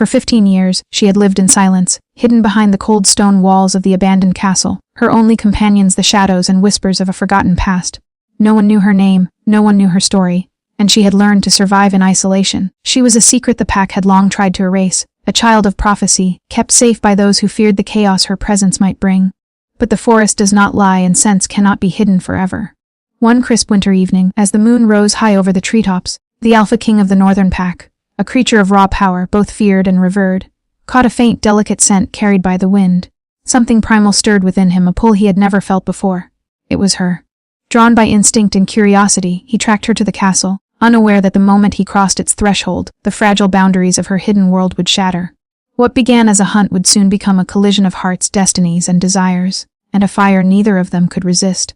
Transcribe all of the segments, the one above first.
For 15 years, she had lived in silence, hidden behind the cold stone walls of the abandoned castle, her only companions the shadows and whispers of a forgotten past. No one knew her name, no one knew her story, and she had learned to survive in isolation. She was a secret the pack had long tried to erase, a child of prophecy, kept safe by those who feared the chaos her presence might bring. But the forest does not lie and scents cannot be hidden forever. One crisp winter evening, as the moon rose high over the treetops, the Alpha King of the Northern Pack, a creature of raw power both feared and revered, caught a faint, delicate scent carried by the wind. Something primal stirred within him, a pull he had never felt before. It was her. Drawn by instinct and curiosity, he tracked her to the castle, unaware that the moment he crossed its threshold, the fragile boundaries of her hidden world would shatter. What began as a hunt would soon become a collision of hearts, destinies, and desires, and a fire neither of them could resist.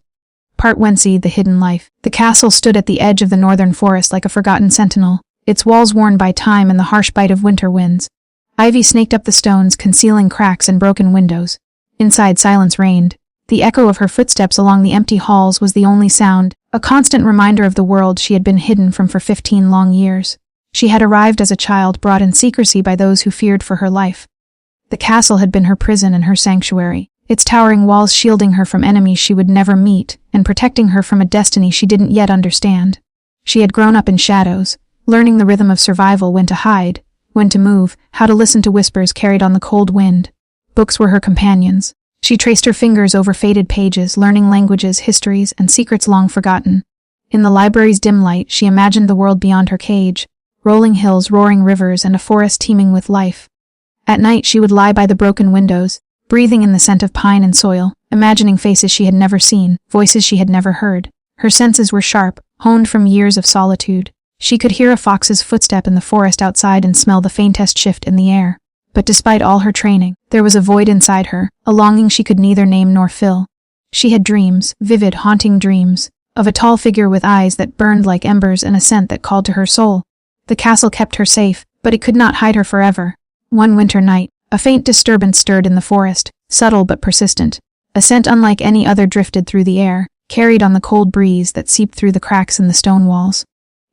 Part 1. The Hidden Life. The castle stood at the edge of the northern forest like a forgotten sentinel, its walls worn by time and the harsh bite of winter winds. Ivy snaked up the stones, concealing cracks and broken windows. Inside, silence reigned. The echo of her footsteps along the empty halls was the only sound, a constant reminder of the world she had been hidden from for 15 long years. She had arrived as a child, brought in secrecy by those who feared for her life. The castle had been her prison and her sanctuary, its towering walls shielding her from enemies she would never meet, and protecting her from a destiny she didn't yet understand. She had grown up in shadows, learning the rhythm of survival, when to hide, when to move, how to listen to whispers carried on the cold wind. Books were her companions. She traced her fingers over faded pages, learning languages, histories, and secrets long forgotten. In the library's dim light, she imagined the world beyond her cage, rolling hills, roaring rivers, and a forest teeming with life. At night, she would lie by the broken windows, breathing in the scent of pine and soil, imagining faces she had never seen, voices she had never heard. Her senses were sharp, honed from years of solitude. She could hear a fox's footstep in the forest outside and smell the faintest shift in the air. But despite all her training, there was a void inside her, a longing she could neither name nor fill. She had dreams, vivid, haunting dreams, of a tall figure with eyes that burned like embers and a scent that called to her soul. The castle kept her safe, but it could not hide her forever. One winter night, a faint disturbance stirred in the forest, subtle but persistent. A scent unlike any other drifted through the air, carried on the cold breeze that seeped through the cracks in the stone walls.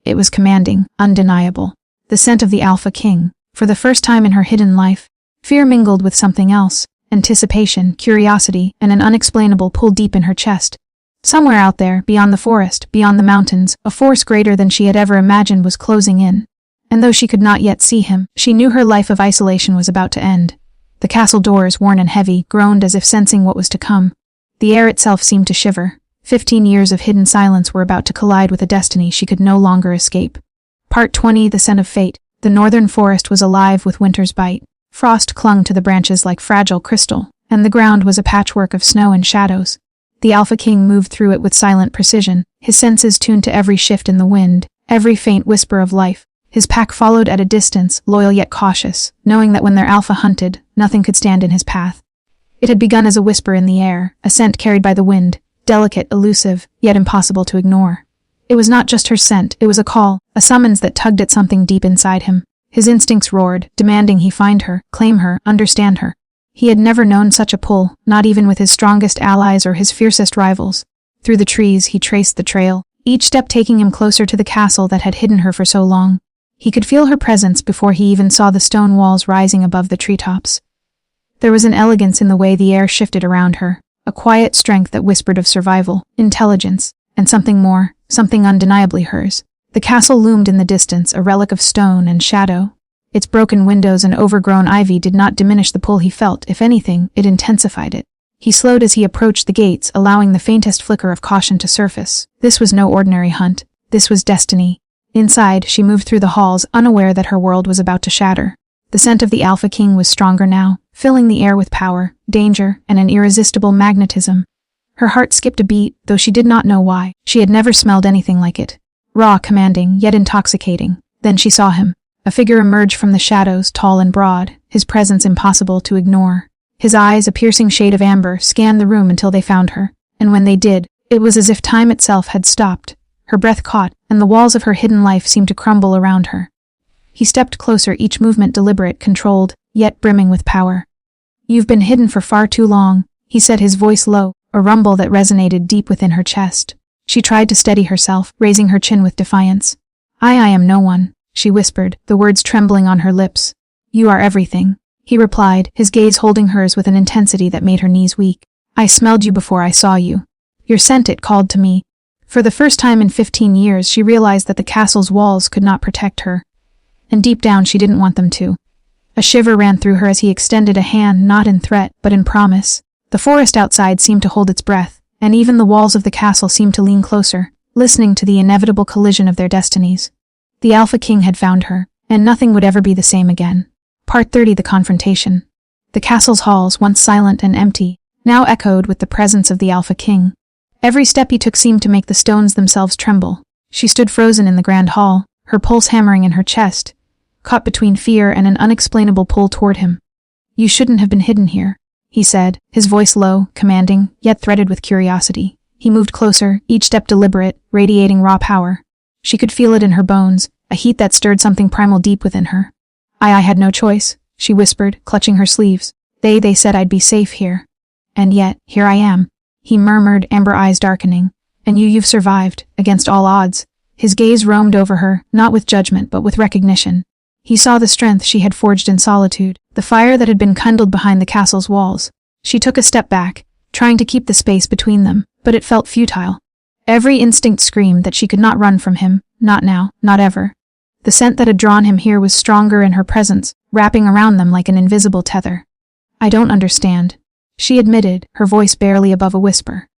It was commanding, undeniable. The scent of the Alpha King. For the first time in her hidden life, fear mingled with something else, anticipation, curiosity, and an unexplainable pull deep in her chest. Somewhere out there, beyond the forest, beyond the mountains, a force greater than she had ever imagined was closing in. And though she could not yet see him, she knew her life of isolation was about to end. The castle doors, worn and heavy, groaned as if sensing what was to come. The air itself seemed to shiver. 15 years of hidden silence were about to collide with a destiny she could no longer escape. Part 20. The Scent of Fate. The northern forest was alive with winter's bite. Frost clung to the branches like fragile crystal, and the ground was a patchwork of snow and shadows. The Alpha King moved through it with silent precision, his senses tuned to every shift in the wind, every faint whisper of life. His pack followed at a distance, loyal yet cautious, knowing that when their alpha hunted, nothing could stand in his path. It had begun as a whisper in the air, a scent carried by the wind, delicate, elusive, yet impossible to ignore. It was not just her scent, it was a call, a summons that tugged at something deep inside him. His instincts roared, demanding he find her, claim her, understand her. He had never known such a pull, not even with his strongest allies or his fiercest rivals. Through the trees he traced the trail, each step taking him closer to the castle that had hidden her for so long. He could feel her presence before he even saw the stone walls rising above the treetops. There was an elegance in the way the air shifted around her, a quiet strength that whispered of survival, intelligence, and something more, something undeniably hers. The castle loomed in the distance, a relic of stone and shadow. Its broken windows and overgrown ivy did not diminish the pull he felt. If anything, it intensified it. He slowed as he approached the gates, allowing the faintest flicker of caution to surface. This was no ordinary hunt. This was destiny. Inside, she moved through the halls, unaware that her world was about to shatter. The scent of the Alpha King was stronger now, filling the air with power, danger, and an irresistible magnetism. Her heart skipped a beat, though she did not know why. She had never smelled anything like it. Raw, commanding, yet intoxicating. Then she saw him. A figure emerged from the shadows, tall and broad, his presence impossible to ignore. His eyes, a piercing shade of amber, scanned the room until they found her. And when they did, it was as if time itself had stopped. Her breath caught, and the walls of her hidden life seemed to crumble around her. He stepped closer, each movement deliberate, controlled, yet brimming with power. "You've been hidden for far too long," he said, his voice low, a rumble that resonated deep within her chest. She tried to steady herself, raising her chin with defiance. I am no one," she whispered, the words trembling on her lips. You are everything, he replied, his gaze holding hers with an intensity that made her knees weak. I smelled you before I saw you. Your scent, it called to me. For the first time in 15 years, she realized that the castle's walls could not protect her. And deep down, she didn't want them to. A shiver ran through her as he extended a hand, not in threat, but in promise. The forest outside seemed to hold its breath, and even the walls of the castle seemed to lean closer, listening to the inevitable collision of their destinies. The Alpha King had found her, and nothing would ever be the same again. Part 30: The Confrontation. The castle's halls, once silent and empty, now echoed with the presence of the Alpha King. Every step he took seemed to make the stones themselves tremble. She stood frozen in the grand hall, her pulse hammering in her chest, caught between fear and an unexplainable pull toward him. You shouldn't have been hidden here, he said, his voice low, commanding, yet threaded with curiosity. He moved closer, each step deliberate, radiating raw power. She could feel it in her bones, a heat that stirred something primal deep within her. I had no choice, she whispered, clutching her sleeves. They said I'd be safe here. And yet, here I am, he murmured, amber eyes darkening. And you've survived, against all odds. His gaze roamed over her, not with judgment but with recognition. He saw the strength she had forged in solitude, the fire that had been kindled behind the castle's walls. She took a step back, trying to keep the space between them, but it felt futile. Every instinct screamed that she could not run from him, not now, not ever. The scent that had drawn him here was stronger in her presence, wrapping around them like an invisible tether. I don't understand, she admitted, her voice barely above a whisper.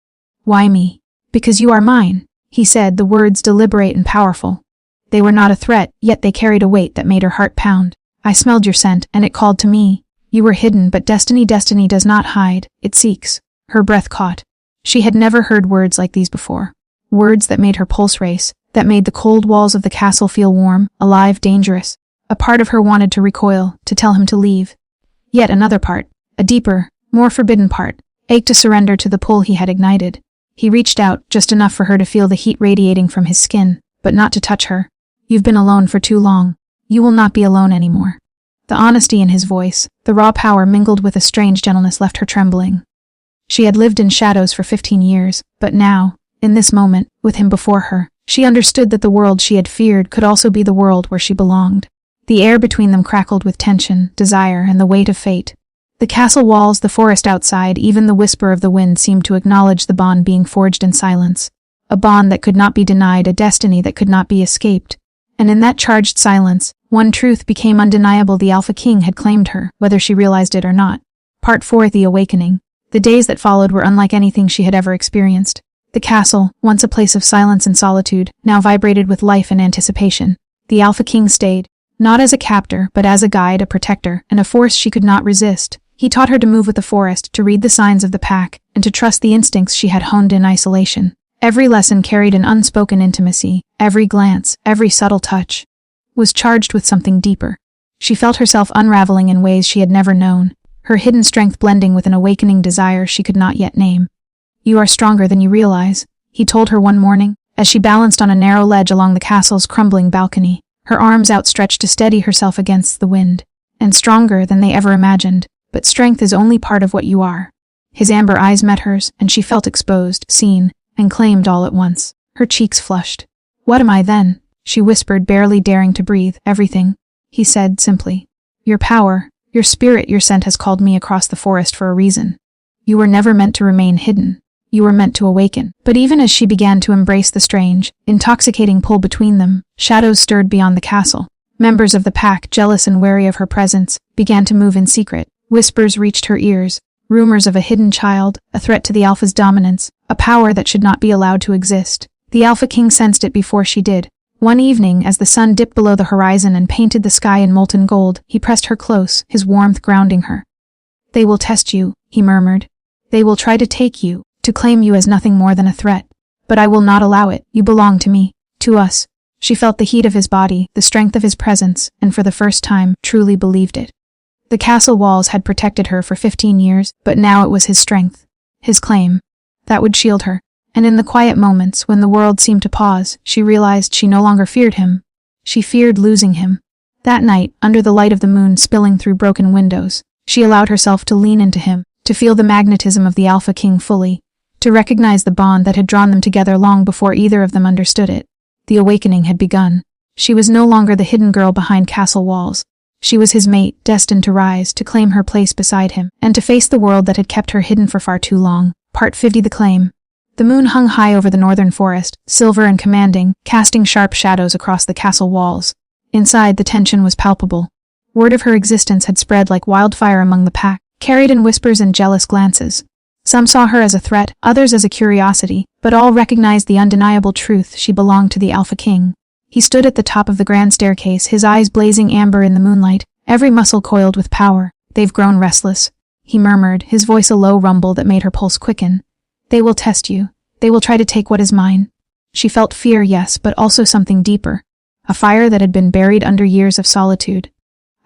Why me? Because you are mine, he said, the words deliberate and powerful. They were not a threat, yet they carried a weight that made her heart pound. I smelled your scent, and it called to me. You were hidden, but destiny does not hide, it seeks. Her breath caught. She had never heard words like these before. Words that made her pulse race, that made the cold walls of the castle feel warm, alive, dangerous. A part of her wanted to recoil, to tell him to leave. Yet another part, a deeper, more forbidden part, ached to surrender to the pull he had ignited. He reached out, just enough for her to feel the heat radiating from his skin, but not to touch her. You've been alone for too long. You will not be alone anymore. The honesty in his voice, the raw power mingled with a strange gentleness left her trembling. She had lived in shadows for 15 years, but now, in this moment, with him before her, she understood that the world she had feared could also be the world where she belonged. The air between them crackled with tension, desire, and the weight of fate. The castle walls, the forest outside, even the whisper of the wind seemed to acknowledge the bond being forged in silence. A bond that could not be denied, a destiny that could not be escaped. And in that charged silence, one truth became undeniable: the Alpha King had claimed her, whether she realized it or not. Part 4: The Awakening. The days that followed were unlike anything she had ever experienced. The castle, once a place of silence and solitude, now vibrated with life and anticipation. The Alpha King stayed, not as a captor, but as a guide, a protector, and a force she could not resist. He taught her to move with the forest, to read the signs of the pack, and to trust the instincts she had honed in isolation. Every lesson carried an unspoken intimacy. Every glance, every subtle touch, was charged with something deeper. She felt herself unraveling in ways she had never known, her hidden strength blending with an awakening desire she could not yet name. You are stronger than you realize, he told her one morning, as she balanced on a narrow ledge along the castle's crumbling balcony, her arms outstretched to steady herself against the wind. And stronger than they ever imagined, but strength is only part of what you are. His amber eyes met hers, and she felt exposed, seen, and claimed all at once. Her cheeks flushed. What am I then? She whispered, barely daring to breathe. Everything, he said simply. Your power, your spirit, your scent has called me across the forest for a reason. You were never meant to remain hidden. You were meant to awaken. But even as she began to embrace the strange, intoxicating pull between them, shadows stirred beyond the castle. Members of the pack, jealous and wary of her presence, began to move in secret. Whispers reached her ears, rumors of a hidden child, a threat to the Alpha's dominance, a power that should not be allowed to exist. The Alpha King sensed it before she did. One evening, as the sun dipped below the horizon and painted the sky in molten gold, he pressed her close, his warmth grounding her. They will test you, he murmured. They will try to take you, to claim you as nothing more than a threat. But I will not allow it. You belong to me, to us. She felt the heat of his body, the strength of his presence, and for the first time, truly believed it. The castle walls had protected her for 15 years, but now it was his strength, his claim, that would shield her. And in the quiet moments, when the world seemed to pause, she realized she no longer feared him. She feared losing him. That night, under the light of the moon spilling through broken windows, she allowed herself to lean into him, to feel the magnetism of the Alpha King fully, to recognize the bond that had drawn them together long before either of them understood it. The awakening had begun. She was no longer the hidden girl behind castle walls. She was his mate, destined to rise, to claim her place beside him, and to face the world that had kept her hidden for far too long. Part 50. The Claim. The moon hung high over the northern forest, silver and commanding, casting sharp shadows across the castle walls. Inside, the tension was palpable. Word of her existence had spread like wildfire among the pack, carried in whispers and jealous glances. Some saw her as a threat, others as a curiosity, but all recognized the undeniable truth: she belonged to the Alpha King. He stood at the top of the grand staircase, his eyes blazing amber in the moonlight, every muscle coiled with power. "They've grown restless," he murmured, his voice a low rumble that made her pulse quicken. "They will test you. They will try to take what is mine." She felt fear, yes, but also something deeper. A fire that had been buried under years of solitude.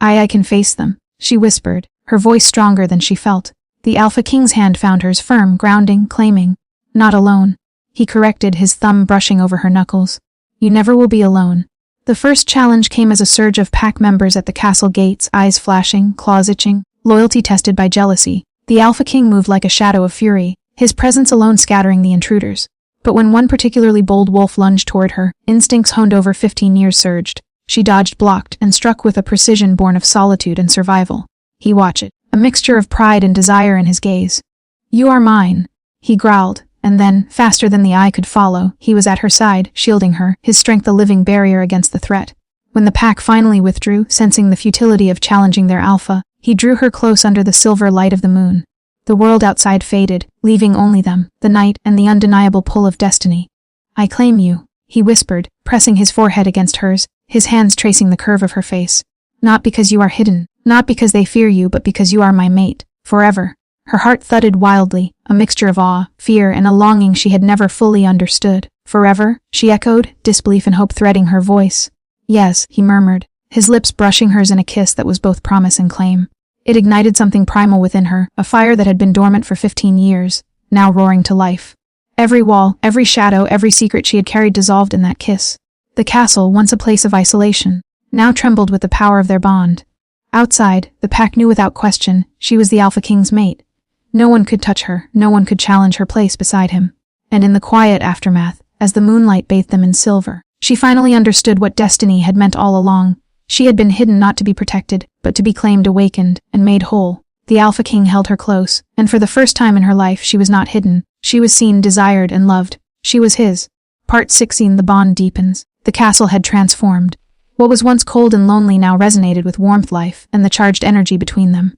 I can face them," she whispered, her voice stronger than she felt. The Alpha King's hand found hers, firm, grounding, claiming. "Not alone," he corrected, his thumb brushing over her knuckles. "You never will be alone." The first challenge came as a surge of pack members at the castle gates, eyes flashing, claws itching, loyalty tested by jealousy. The Alpha King moved like a shadow of fury, his presence alone scattering the intruders. But when one particularly bold wolf lunged toward her, instincts honed over 15 years surged. She dodged, blocked, and struck with a precision born of solitude and survival. He watched it, a mixture of pride and desire in his gaze. "You are mine," he growled, and then, faster than the eye could follow, he was at her side, shielding her, his strength a living barrier against the threat. When the pack finally withdrew, sensing the futility of challenging their alpha, he drew her close under the silver light of the moon. The world outside faded, leaving only them, the night, and the undeniable pull of destiny. "I claim you," he whispered, pressing his forehead against hers, his hands tracing the curve of her face. "Not because you are hidden, not because they fear you, but because you are my mate, forever." Her heart thudded wildly, a mixture of awe, fear, and a longing she had never fully understood. "Forever?" she echoed, disbelief and hope threading her voice. "Yes," he murmured, his lips brushing hers in a kiss that was both promise and claim. It ignited something primal within her, a fire that had been dormant for 15 years, now roaring to life. Every wall, every shadow, every secret she had carried dissolved in that kiss. The castle, once a place of isolation, now trembled with the power of their bond. Outside, the pack knew without question, she was the Alpha King's mate. No one could touch her, no one could challenge her place beside him. And in the quiet aftermath, as the moonlight bathed them in silver, she finally understood what destiny had meant all along. She had been hidden not to be protected, but to be claimed, awakened, and made whole. The Alpha King held her close, and for the first time in her life she was not hidden. She was seen, desired, and loved. She was his. Part 16. The bond deepens. The castle had transformed. What was once cold and lonely now resonated with warmth, life, and the charged energy between them.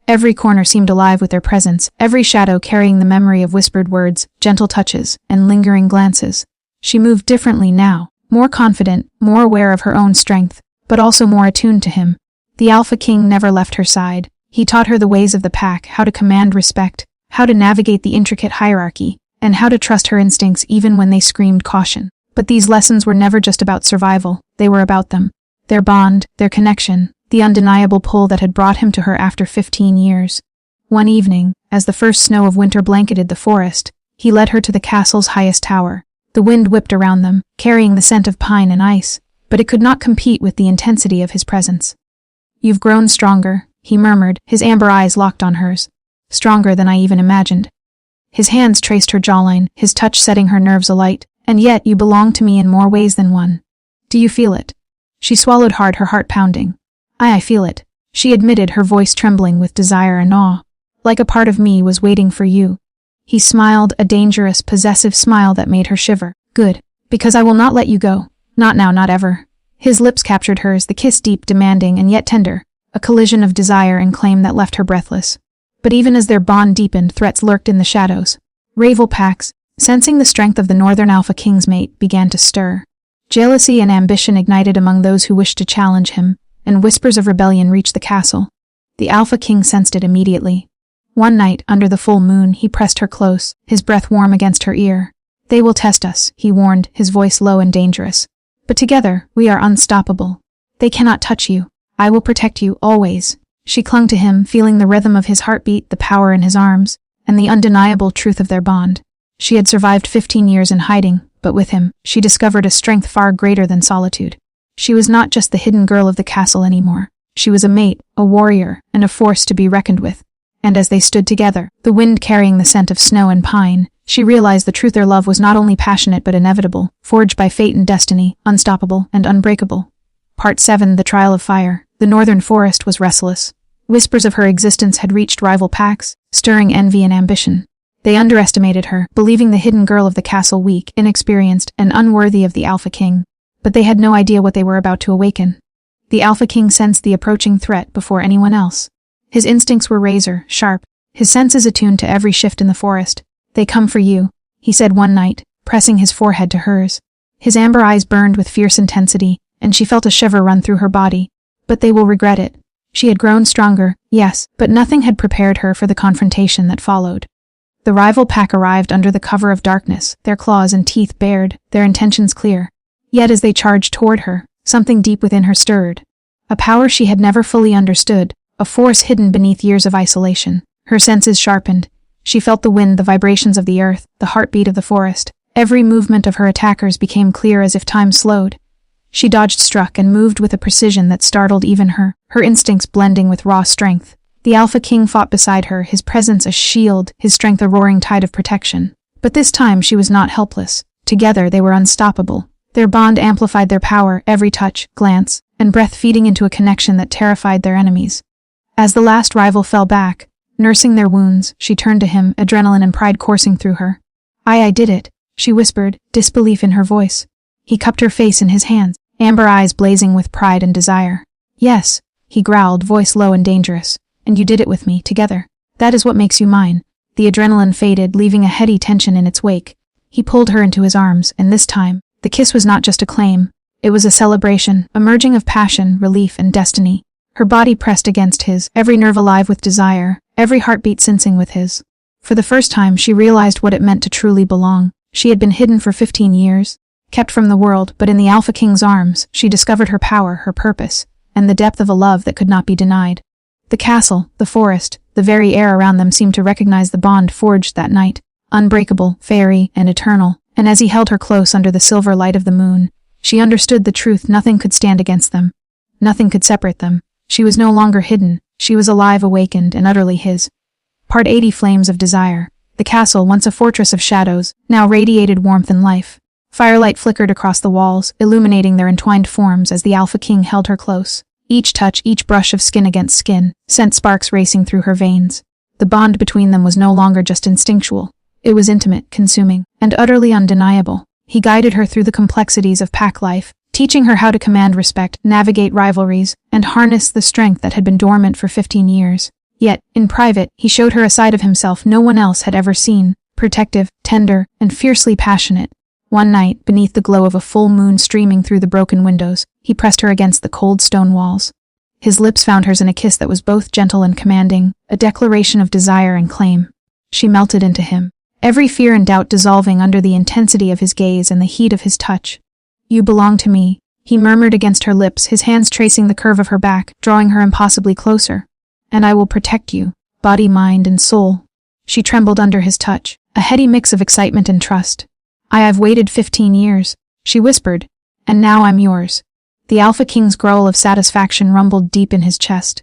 Every corner seemed alive with their presence, every shadow carrying the memory of whispered words, gentle touches, and lingering glances. She moved differently now, more confident, more aware of her own strength, but also more attuned to him. The Alpha King never left her side. He taught her the ways of the pack, how to command respect, how to navigate the intricate hierarchy, and how to trust her instincts even when they screamed caution. But these lessons were never just about survival, they were about them. Their bond, their connection, the undeniable pull that had brought him to her after 15 years. One evening, as the first snow of winter blanketed the forest, he led her to the castle's highest tower. The wind whipped around them, carrying the scent of pine and ice, but it could not compete with the intensity of his presence. "You've grown stronger," he murmured, his amber eyes locked on hers. "Stronger than I even imagined." His hands traced her jawline, his touch setting her nerves alight. "And yet you belong to me in more ways than one. Do you feel it?" She swallowed hard, her heart pounding. I feel it," she admitted, her voice trembling with desire and awe. "Like a part of me was waiting for you." He smiled, a dangerous, possessive smile that made her shiver. "Good. Because I will not let you go. Not now, not ever." His lips captured hers, the kiss deep, demanding, and yet tender, a collision of desire and claim that left her breathless. But even as their bond deepened, threats lurked in the shadows. Rival packs, sensing the strength of the Northern Alpha King's mate, began to stir. Jealousy and ambition ignited among those who wished to challenge him, and whispers of rebellion reached the castle. The Alpha King sensed it immediately. One night, under the full moon, he pressed her close, his breath warm against her ear. "They will test us," he warned, his voice low and dangerous. "But together, we are unstoppable. They cannot touch you. I will protect you, always." She clung to him, feeling the rhythm of his heartbeat, the power in his arms, and the undeniable truth of their bond. She had survived 15 years in hiding, but with him, she discovered a strength far greater than solitude. She was not just the hidden girl of the castle anymore. She was a mate, a warrior, and a force to be reckoned with. And as they stood together, the wind carrying the scent of snow and pine, she realized the truth: their love was not only passionate but inevitable, forged by fate and destiny, unstoppable and unbreakable. Part 7. The Trial of Fire. The northern forest was restless. Whispers of her existence had reached rival packs, stirring envy and ambition. They underestimated her, believing the hidden girl of the castle weak, inexperienced, and unworthy of the Alpha King. But they had no idea what they were about to awaken. The Alpha King sensed the approaching threat before anyone else. His instincts were razor sharp, his senses attuned to every shift in the forest. "They come for you," he said one night, pressing his forehead to hers. His amber eyes burned with fierce intensity, and she felt a shiver run through her body. But they will regret it. She had grown stronger, yes, but nothing had prepared her for the confrontation that followed. The rival pack arrived under the cover of darkness, their claws and teeth bared, their intentions clear. Yet as they charged toward her, something deep within her stirred. A power she had never fully understood, a force hidden beneath years of isolation. Her senses sharpened. She felt the wind, the vibrations of the earth, the heartbeat of the forest. Every movement of her attackers became clear as if time slowed. She dodged, struck, and moved with a precision that startled even her instincts blending with raw strength. The Alpha King fought beside her, his presence a shield, his strength a roaring tide of protection. But this time she was not helpless. Together they were unstoppable. Their bond amplified their power, every touch, glance, and breath feeding into a connection that terrified their enemies. As the last rival fell back, nursing their wounds, she turned to him, adrenaline and pride coursing through her. I did it," she whispered, disbelief in her voice. He cupped her face in his hands, amber eyes blazing with pride and desire. "Yes," he growled, voice low and dangerous. "And you did it with me, together. That is what makes you mine." The adrenaline faded, leaving a heady tension in its wake. He pulled her into his arms, and this time, the kiss was not just a claim. It was a celebration, a merging of passion, relief, and destiny. Her body pressed against his, every nerve alive with desire, every heartbeat syncing with his. For the first time, she realized what it meant to truly belong. She had been hidden for 15 years, kept from the world, but in the Alpha King's arms, she discovered her power, her purpose, and the depth of a love that could not be denied. The castle, the forest, the very air around them seemed to recognize the bond forged that night, unbreakable, fairy, and eternal. And as he held her close under the silver light of the moon, she understood the truth: nothing could stand against them. Nothing could separate them. She was no longer hidden. She was alive, awakened, and utterly his. Part 80 Flames of Desire. The castle, once a fortress of shadows, now radiated warmth and life. Firelight flickered across the walls, illuminating their entwined forms as the Alpha King held her close. Each touch, each brush of skin against skin, sent sparks racing through her veins. The bond between them was no longer just instinctual. It was intimate, consuming, and utterly undeniable. He guided her through the complexities of pack life, teaching her how to command respect, navigate rivalries, and harness the strength that had been dormant for 15 years. Yet, in private, he showed her a side of himself no one else had ever seen, protective, tender, and fiercely passionate. One night, beneath the glow of a full moon streaming through the broken windows, he pressed her against the cold stone walls. His lips found hers in a kiss that was both gentle and commanding, a declaration of desire and claim. She melted into him, every fear and doubt dissolving under the intensity of his gaze and the heat of his touch. "You belong to me," he murmured against her lips, his hands tracing the curve of her back, drawing her impossibly closer. "And I will protect you, body, mind, and soul." She trembled under his touch, a heady mix of excitement and trust. I've waited 15 years, she whispered, "and now I'm yours." The Alpha King's growl of satisfaction rumbled deep in his chest.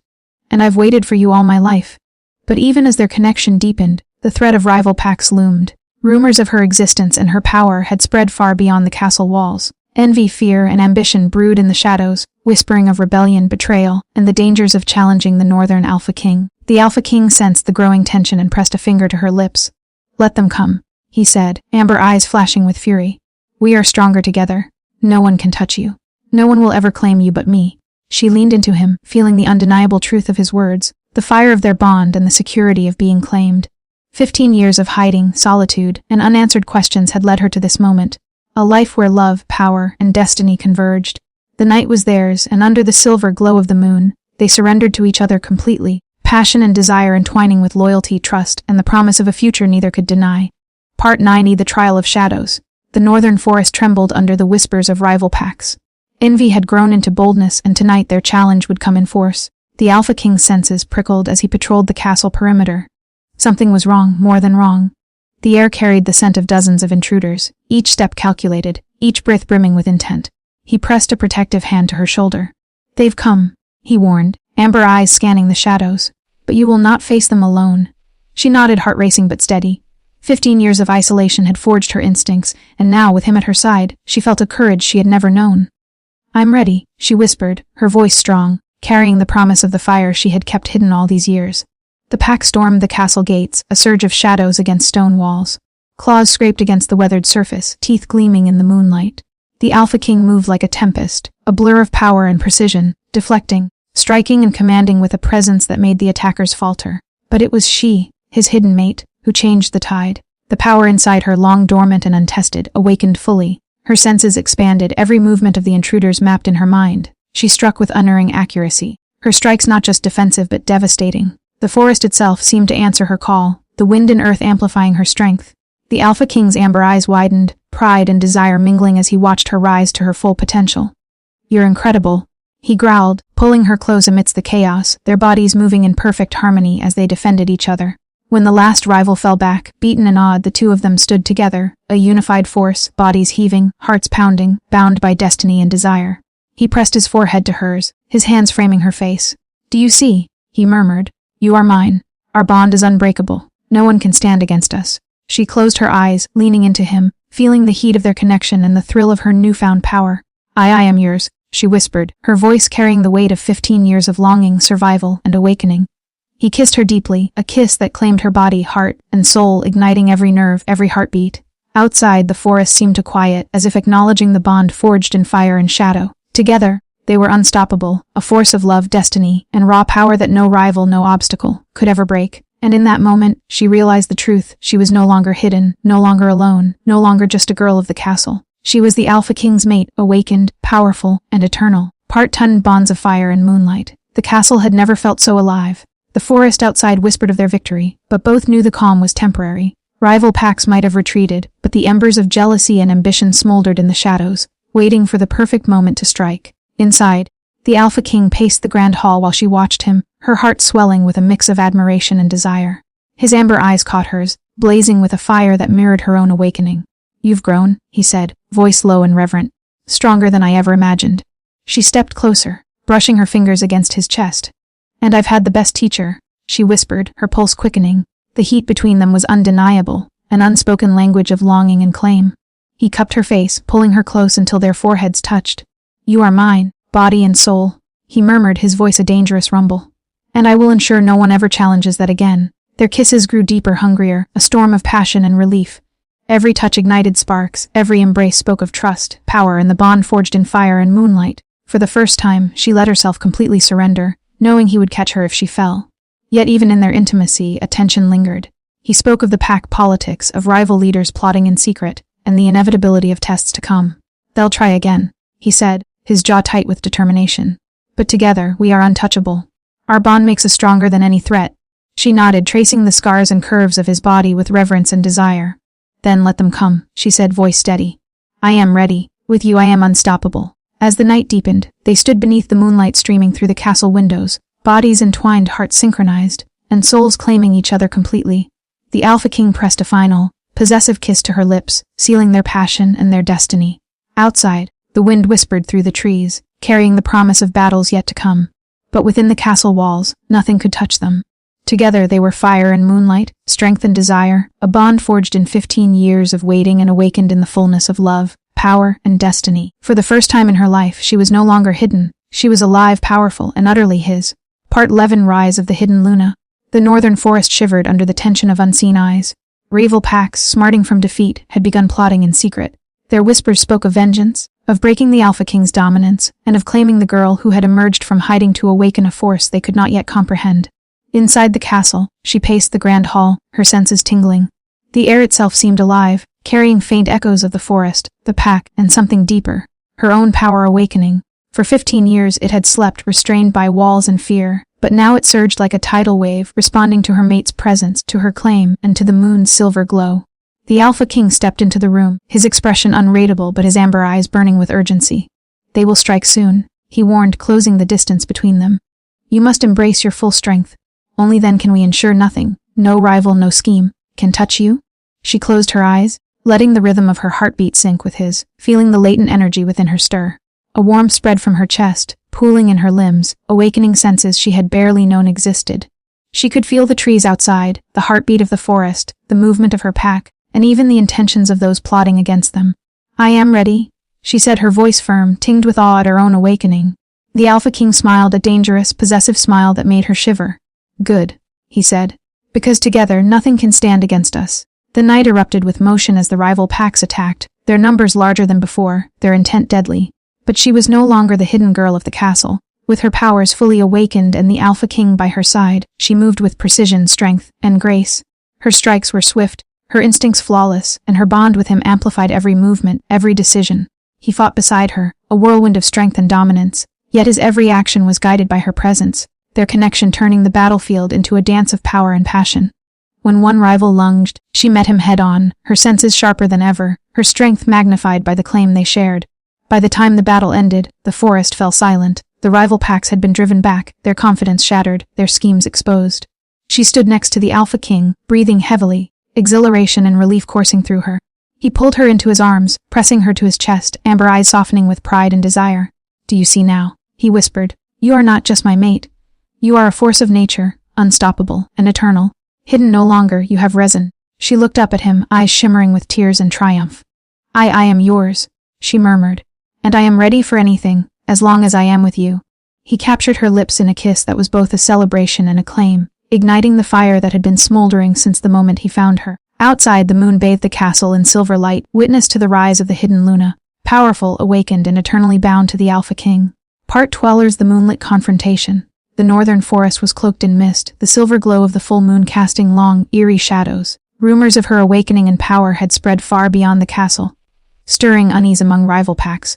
"And I've waited for you all my life." But even as their connection deepened, the threat of rival packs loomed. Rumors of her existence and her power had spread far beyond the castle walls. Envy, fear, and ambition brewed in the shadows, whispering of rebellion, betrayal, and the dangers of challenging the northern Alpha King. The Alpha King sensed the growing tension and pressed a finger to her lips. "Let them come," he said, amber eyes flashing with fury. "We are stronger together. No one can touch you. No one will ever claim you but me." She leaned into him, feeling the undeniable truth of his words, the fire of their bond and the security of being claimed. 15 years of hiding, solitude, and unanswered questions had led her to this moment. A life where love, power, and destiny converged. The night was theirs, and under the silver glow of the moon, they surrendered to each other completely, passion and desire entwining with loyalty, trust, and the promise of a future neither could deny. Part 90 The Trial of Shadows. The northern forest trembled under the whispers of rival packs. Envy had grown into boldness, and tonight their challenge would come in force. The Alpha King's senses prickled as he patrolled the castle perimeter. Something was wrong, more than wrong. The air carried the scent of dozens of intruders, each step calculated, each breath brimming with intent. He pressed a protective hand to her shoulder. "They've come," he warned, amber eyes scanning the shadows. "But you will not face them alone." She nodded, heart racing but steady. 15 years of isolation had forged her instincts, and now, with him at her side, she felt a courage she had never known. "I'm ready," she whispered, her voice strong, carrying the promise of the fire she had kept hidden all these years. The pack stormed the castle gates, a surge of shadows against stone walls. Claws scraped against the weathered surface, teeth gleaming in the moonlight. The Alpha King moved like a tempest, a blur of power and precision, deflecting, striking and commanding with a presence that made the attackers falter. But it was she, his hidden mate, who changed the tide. The power inside her, long dormant and untested, awakened fully. Her senses expanded, every movement of the intruders mapped in her mind. She struck with unerring accuracy, her strikes not just defensive but devastating. The forest itself seemed to answer her call, the wind and earth amplifying her strength. The Alpha King's amber eyes widened, pride and desire mingling as he watched her rise to her full potential. "You're incredible," he growled, pulling her close amidst the chaos, their bodies moving in perfect harmony as they defended each other. When the last rival fell back, beaten and awed, the two of them stood together, a unified force, bodies heaving, hearts pounding, bound by destiny and desire. He pressed his forehead to hers, his hands framing her face. "Do you see?" he murmured. "You are mine. Our bond is unbreakable. No one can stand against us." She closed her eyes, leaning into him, feeling the heat of their connection and the thrill of her newfound power. I am yours," she whispered, her voice carrying the weight of 15 years of longing, survival, and awakening. He kissed her deeply, a kiss that claimed her body, heart, and soul, igniting every nerve, every heartbeat. Outside, the forest seemed to quiet, as if acknowledging the bond forged in fire and shadow. Together, they were unstoppable, a force of love, destiny, and raw power that no rival, no obstacle, could ever break. And in that moment, she realized the truth. She was no longer hidden, no longer alone, no longer just a girl of the castle. She was the Alpha King's mate, awakened, powerful, and eternal. Part-ton bonds of fire and moonlight. The castle had never felt so alive. The forest outside whispered of their victory, but both knew the calm was temporary. Rival packs might have retreated, but the embers of jealousy and ambition smoldered in the shadows, waiting for the perfect moment to strike. Inside, the Alpha King paced the grand hall while she watched him, her heart swelling with a mix of admiration and desire. His amber eyes caught hers, blazing with a fire that mirrored her own awakening. "You've grown," he said, voice low and reverent. "Stronger than I ever imagined." She stepped closer, brushing her fingers against his chest. "And I've had the best teacher," she whispered, her pulse quickening. The heat between them was undeniable, an unspoken language of longing and claim. He cupped her face, pulling her close until their foreheads touched. "You are mine, body and soul," he murmured, his voice a dangerous rumble. "And I will ensure no one ever challenges that again." Their kisses grew deeper, hungrier, a storm of passion and relief. Every touch ignited sparks, every embrace spoke of trust, power, and the bond forged in fire and moonlight. For the first time, she let herself completely surrender, knowing he would catch her if she fell. Yet even in their intimacy, a tension lingered. He spoke of the pack politics, of rival leaders plotting in secret, and the inevitability of tests to come. "They'll try again," he said, his jaw tight with determination. "But together, we are untouchable. Our bond makes us stronger than any threat." She nodded, tracing the scars and curves of his body with reverence and desire. "Then let them come," she said, voice steady. "I am ready. With you I am unstoppable." As the night deepened, they stood beneath the moonlight streaming through the castle windows, bodies entwined, hearts synchronized, and souls claiming each other completely. The Alpha King pressed a final, possessive kiss to her lips, sealing their passion and their destiny. Outside, the wind whispered through the trees, carrying the promise of battles yet to come. But within the castle walls, nothing could touch them. Together they were fire and moonlight, strength and desire, a bond forged in 15 years of waiting and awakened in the fullness of love, power, and destiny. For the first time in her life, she was no longer hidden. She was alive, powerful, and utterly his. Part 11. Rise of the Hidden Luna. The northern forest shivered under the tension of unseen eyes. Rival packs, smarting from defeat, had begun plotting in secret. Their whispers spoke of vengeance, of breaking the Alpha King's dominance, and of claiming the girl who had emerged from hiding to awaken a force they could not yet comprehend. Inside the castle, she paced the grand hall, her senses tingling. The air itself seemed alive, carrying faint echoes of the forest, the pack, and something deeper, her own power awakening. For 15 years it had slept, restrained by walls and fear, but now it surged like a tidal wave, responding to her mate's presence, to her claim, and to the moon's silver glow. The Alpha King stepped into the room, his expression unreadable but his amber eyes burning with urgency. "They will strike soon," he warned, closing the distance between them. "You must embrace your full strength. Only then can we ensure nothing, no rival, no scheme, can touch you." She closed her eyes, letting the rhythm of her heartbeat sync with his, feeling the latent energy within her stir. A warmth spread from her chest, pooling in her limbs, awakening senses she had barely known existed. She could feel the trees outside, the heartbeat of the forest, the movement of her pack, and even the intentions of those plotting against them. "I am ready," she said, her voice firm, tinged with awe at her own awakening. The Alpha King smiled, a dangerous, possessive smile that made her shiver. "Good," he said. "Because together nothing can stand against us." The night erupted with motion as the rival packs attacked, their numbers larger than before, their intent deadly. But she was no longer the hidden girl of the castle. With her powers fully awakened and the Alpha King by her side, she moved with precision, strength, and grace. Her strikes were swift, her instincts flawless, and her bond with him amplified every movement, every decision. He fought beside her, a whirlwind of strength and dominance, yet his every action was guided by her presence, their connection turning the battlefield into a dance of power and passion. When one rival lunged, she met him head-on, her senses sharper than ever, her strength magnified by the claim they shared. By the time the battle ended, the forest fell silent. The rival packs had been driven back, their confidence shattered, their schemes exposed. She stood next to the Alpha King, breathing heavily, exhilaration and relief coursing through her. He pulled her into his arms, pressing her to his chest, amber eyes softening with pride and desire. "Do you see now?" he whispered. "You are not just my mate. You are a force of nature, unstoppable and eternal. Hidden no longer, you have risen." She looked up at him, eyes shimmering with tears and triumph. I am yours," she murmured. "And I am ready for anything, as long as I am with you." He captured her lips in a kiss that was both a celebration and a claim, igniting the fire that had been smoldering since the moment he found her. Outside, the moon bathed the castle in silver light, witness to the rise of the hidden Luna, powerful, awakened, and eternally bound to the Alpha King. Part 12. The moonlit confrontation. The northern forest was cloaked in mist, the silver glow of the full moon casting long, eerie shadows. Rumors of her awakening and power had spread far beyond the castle, stirring unease among rival packs.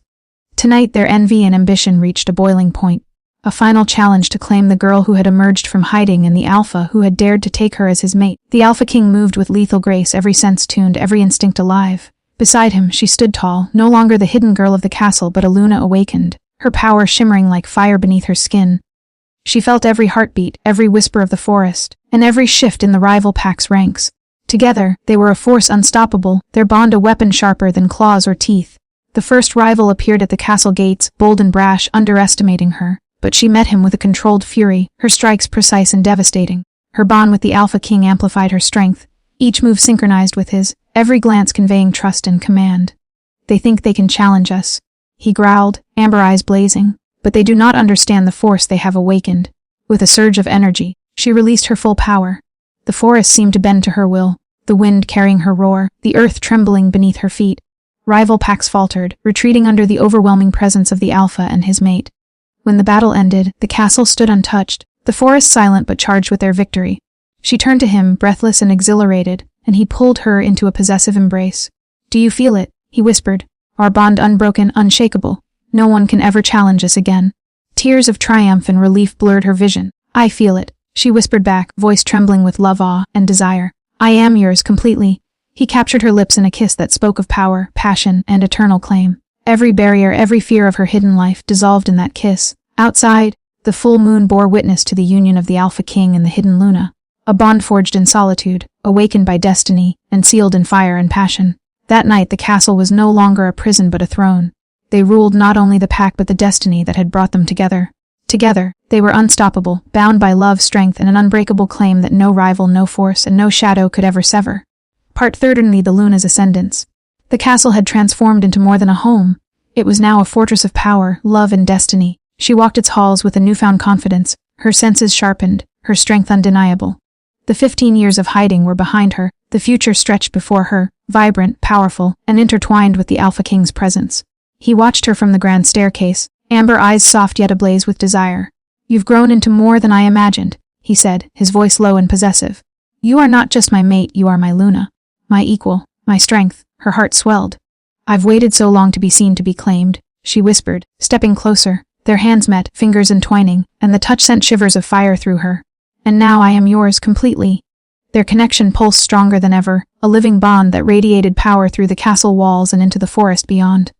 Tonight their envy and ambition reached a boiling point. A final challenge to claim the girl who had emerged from hiding and the Alpha who had dared to take her as his mate. The Alpha King moved with lethal grace, every sense tuned, every instinct alive. Beside him, she stood tall, no longer the hidden girl of the castle but a Luna awakened, her power shimmering like fire beneath her skin. She felt every heartbeat, every whisper of the forest, and every shift in the rival pack's ranks. Together, they were a force unstoppable, their bond a weapon sharper than claws or teeth. The first rival appeared at the castle gates, bold and brash, underestimating her. But she met him with a controlled fury, her strikes precise and devastating. Her bond with the Alpha King amplified her strength, each move synchronized with his, every glance conveying trust and command. "They think they can challenge us," he growled, amber eyes blazing, "but they do not understand the force they have awakened." With a surge of energy, she released her full power. The forest seemed to bend to her will, the wind carrying her roar, the earth trembling beneath her feet. Rival packs faltered, retreating under the overwhelming presence of the Alpha and his mate. When the battle ended, the castle stood untouched, the forest silent but charged with their victory. She turned to him, breathless and exhilarated, and he pulled her into a possessive embrace. "Do you feel it?" he whispered. "Our bond unbroken, unshakable. No one can ever challenge us again." Tears of triumph and relief blurred her vision. "I feel it," she whispered back, voice trembling with love, awe, and desire. "I am yours completely." He captured her lips in a kiss that spoke of power, passion, and eternal claim. Every barrier, every fear of her hidden life dissolved in that kiss. Outside, the full moon bore witness to the union of the Alpha King and the hidden Luna, a bond forged in solitude, awakened by destiny, and sealed in fire and passion. That night the castle was no longer a prison but a throne. They ruled not only the pack but the destiny that had brought them together. Together, they were unstoppable, bound by love, strength, and an unbreakable claim that no rival, no force, and no shadow could ever sever. Part 13. The Luna's Ascendance. The castle had transformed into more than a home. It was now a fortress of power, love, and destiny. She walked its halls with a newfound confidence, her senses sharpened, her strength undeniable. The 15 years of hiding were behind her, the future stretched before her, vibrant, powerful, and intertwined with the Alpha King's presence. He watched her from the grand staircase, amber eyes soft yet ablaze with desire. "You've grown into more than I imagined," he said, his voice low and possessive. "You are not just my mate, you are my Luna. My equal, my strength." Her heart swelled. "I've waited so long to be seen, to be claimed," she whispered, stepping closer. Their hands met, fingers entwining, and the touch sent shivers of fire through her. "And now I am yours completely." Their connection pulsed stronger than ever, a living bond that radiated power through the castle walls and into the forest beyond.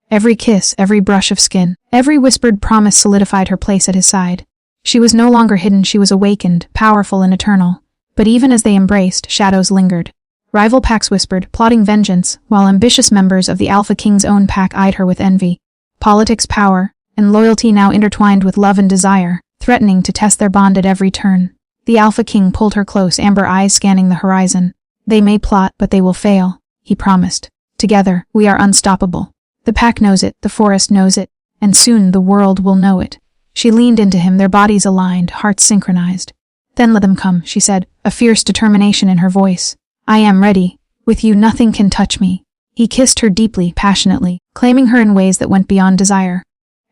Every kiss, every brush of skin, every whispered promise solidified her place at his side. She was no longer hidden, she was awakened, powerful and eternal. But even as they embraced, shadows lingered. Rival packs whispered, plotting vengeance, while ambitious members of the Alpha King's own pack eyed her with envy. Politics, power, and loyalty now intertwined with love and desire, threatening to test their bond at every turn. The Alpha King pulled her close, amber eyes scanning the horizon. "They may plot, but they will fail," he promised. "Together, we are unstoppable. The pack knows it, the forest knows it, and soon the world will know it." She leaned into him, their bodies aligned, hearts synchronized. Then let them come, she said, a fierce determination in her voice. I am ready. With you nothing can touch me. He kissed her deeply, passionately, claiming her in ways that went beyond desire.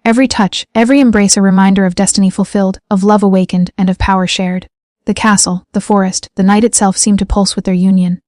Every touch, every embrace a reminder of destiny fulfilled, of love awakened, and of power shared. The castle, the forest, the night itself seemed to pulse with their union.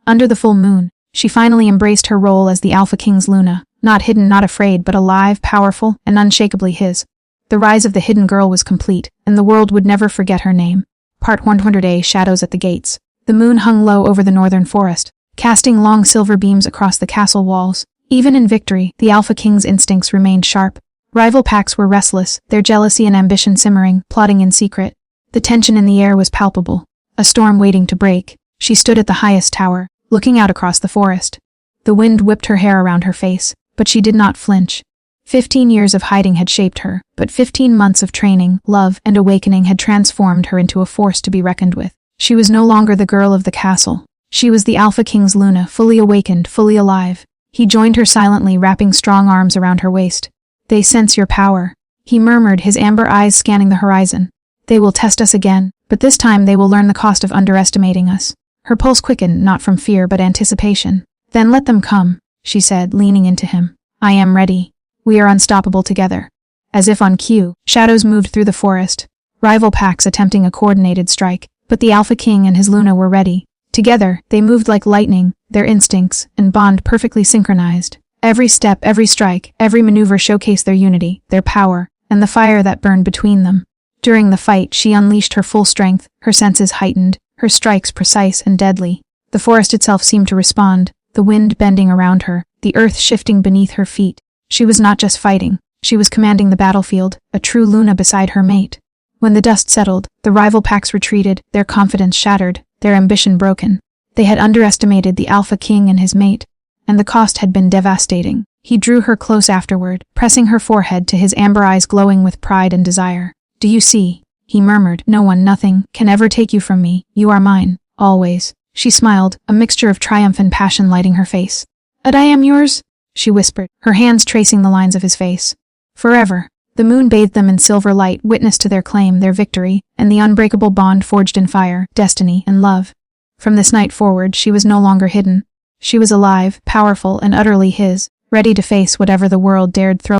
Under the full moon, she finally embraced her role as the Alpha King's Luna, not hidden, not afraid, but alive, powerful, and unshakably his. The rise of the hidden girl was complete, and the world would never forget her name. Part 100A. Shadows at the Gates. The moon hung low over the northern forest, casting long silver beams across the castle walls. Even in victory, the Alpha King's instincts remained sharp. Rival packs were restless, their jealousy and ambition simmering, plotting in secret. The tension in the air was palpable. A storm waiting to break. She stood at the highest tower, looking out across the forest. The wind whipped her hair around her face, but she did not flinch. 15 years of hiding had shaped her, but 15 months of training, love, and awakening had transformed her into a force to be reckoned with. She was no longer the girl of the castle. She was the Alpha King's Luna, fully awakened, fully alive. He joined her silently, wrapping strong arms around her waist. They sense your power, he murmured, his amber eyes scanning the horizon. They will test us again, but this time they will learn the cost of underestimating us. Her pulse quickened, not from fear but anticipation. Then let them come, she said, leaning into him. I am ready. We are unstoppable together. As if on cue, shadows moved through the forest, rival packs attempting a coordinated strike, but the Alpha King and his Luna were ready. Together, they moved like lightning, their instincts and bond perfectly synchronized. Every step, every strike, every maneuver showcased their unity, their power, and the fire that burned between them. During the fight, she unleashed her full strength, her senses heightened, her strikes precise and deadly. The forest itself seemed to respond, the wind bending around her, the earth shifting beneath her feet. She was not just fighting, she was commanding the battlefield, a true Luna beside her mate. When the dust settled, the rival packs retreated, their confidence shattered, their ambition broken. They had underestimated the Alpha King and his mate, and the cost had been devastating. He drew her close afterward, pressing her forehead to his amber eyes glowing with pride and desire. Do you see? He murmured. No one, nothing, can ever take you from me. You are mine, always. She smiled, a mixture of triumph and passion lighting her face. And I am yours? She whispered, her hands tracing the lines of his face. Forever. The moon bathed them in silver light, witness to their claim, their victory, and the unbreakable bond forged in fire, destiny, and love. From this night forward, she was no longer hidden. She was alive, powerful, and utterly his, ready to face whatever the world dared throw